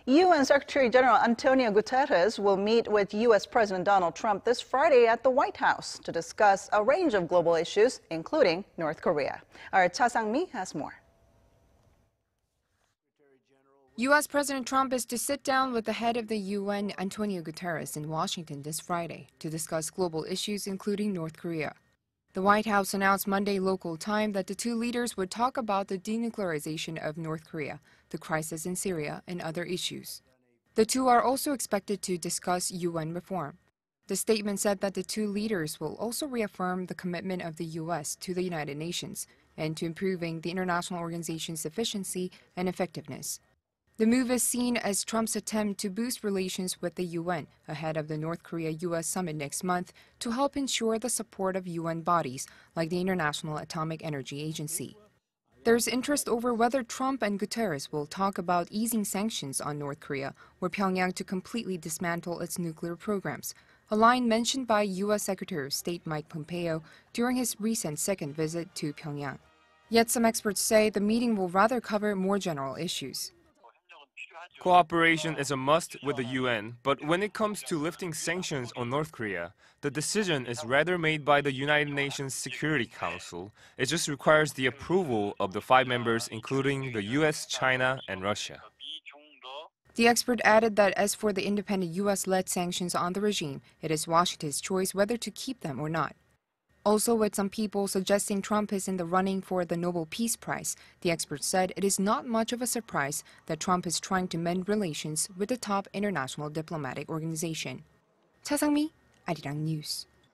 U.N Secretary-General Antonio Guterres will meet with U.S. President Donald Trump this Friday at the White House to discuss a range of global issues, including North Korea. Our Cha Sang-mi has more. U.S. President Trump is to sit down with the head of the U.N. Antonio Guterres in Washington this Friday to discuss global issues, including North Korea. The White House announced Monday local time that the two leaders would talk about the denuclearization of North Korea, the crisis in Syria, and other issues. The two are also expected to discuss U.N. reform. The statement said that the two leaders will also reaffirm the commitment of the U.S. to the United Nations and to improving the international organization's efficiency and effectiveness. The move is seen as Trump's attempt to boost relations with the UN ahead of the North Korea-U.S. summit next month to help ensure the support of UN bodies like the International Atomic Energy Agency. There's interest over whether Trump and Guterres will talk about easing sanctions on North Korea or Pyongyang to completely dismantle its nuclear programs, a line mentioned by U.S. Secretary of State Mike Pompeo during his recent second visit to Pyongyang. Yet some experts say the meeting will rather cover more general issues. Cooperation is a must with the UN, but when it comes to lifting sanctions on North Korea, the decision is rather made by the United Nations Security Council. It just requires the approval of the 5 members, including the US, China, and Russia. The expert added that as for the independent US-led sanctions on the regime, it is Washington's choice whether to keep them or not. Also, with some people suggesting Trump is in the running for the Nobel Peace Prize, the expert said it is not much of a surprise that Trump is trying to mend relations with the top international diplomatic organization. Cha Sang-mi, Arirang News.